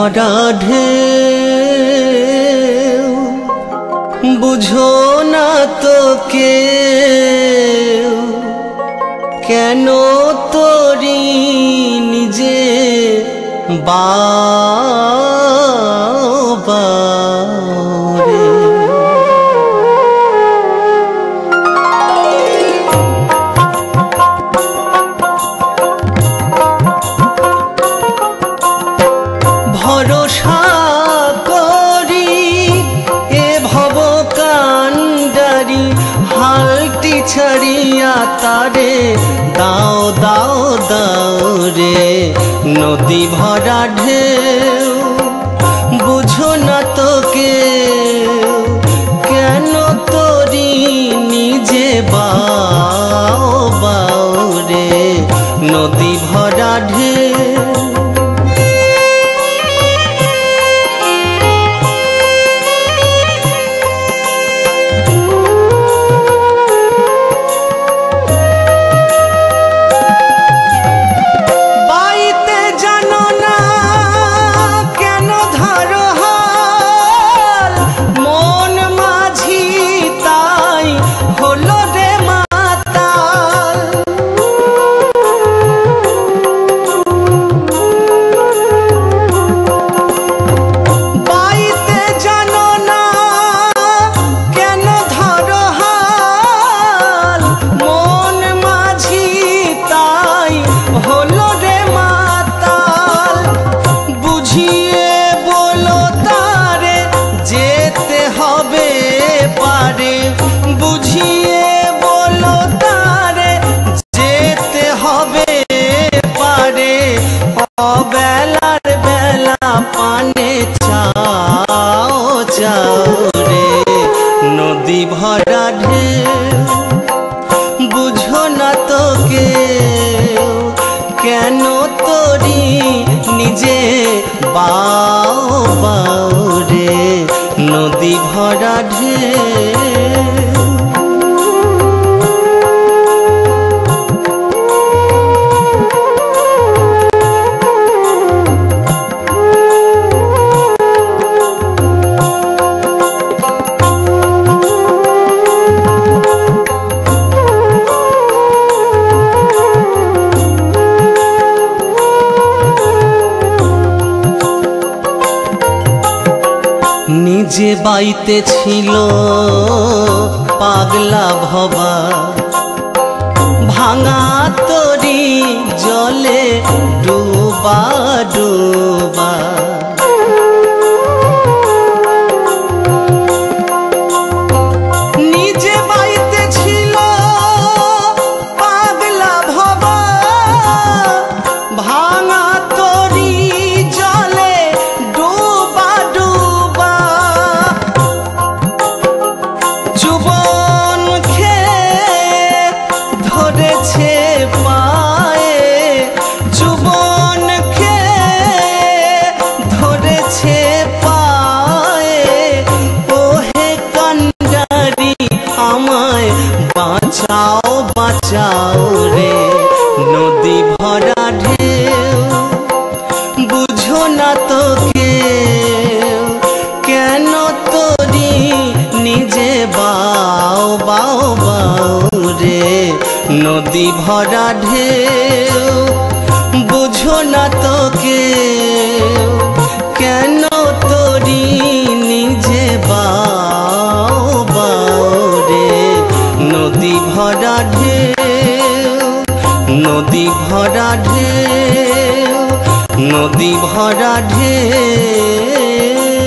ভরা ঢেউ বুঝো না তো কেউ কেন তোরি নিজে বাবারে ভরসা করি এ ভব কান্ডারি হালটি ছাড়িয়া তারে দাও দাও দাও রে নদী ভরা ঢেউ বুঝো না তো কেউ কেন তোরি নিজে বাও বাও রে নদী ভরা ঢেউ বুঝিয়ে বলো তারে যেতে হবে পারে অবেলার বেলা পানে চাও চাও রে নদী ভরা ঢেউ বুঝো না তো কেউ কেন তোরি নিজে বাও বাও রে নদী ভরা ঢেউ নিজে বাইতে ছিল পাগলা ভবা ভাঙা তরি জলে ডুবা ডুবা নিজে বাইতে ছিল পাগলা ভবা ভাঙা তরি জলে ডুবা ডুবা জীবন খেয়ে ধরেছে পায়ে জীবন খেয়ে ধরেছে পায়ে ওহে কান্ডারি আমায় বাঁচাও বাঁচাও রে নদী ভরা ঢেউ বুঝো না তো কেউ কেন তোরি নিজে বাও বাও বাও রে নদী ভরা ঢেউ বুঝো না তো কেউ কেন তোরি নিজে বাও বাও রে নদী ভরা ঢেউ নদী ভরা ঢেউ নদী ভরা ঢেউ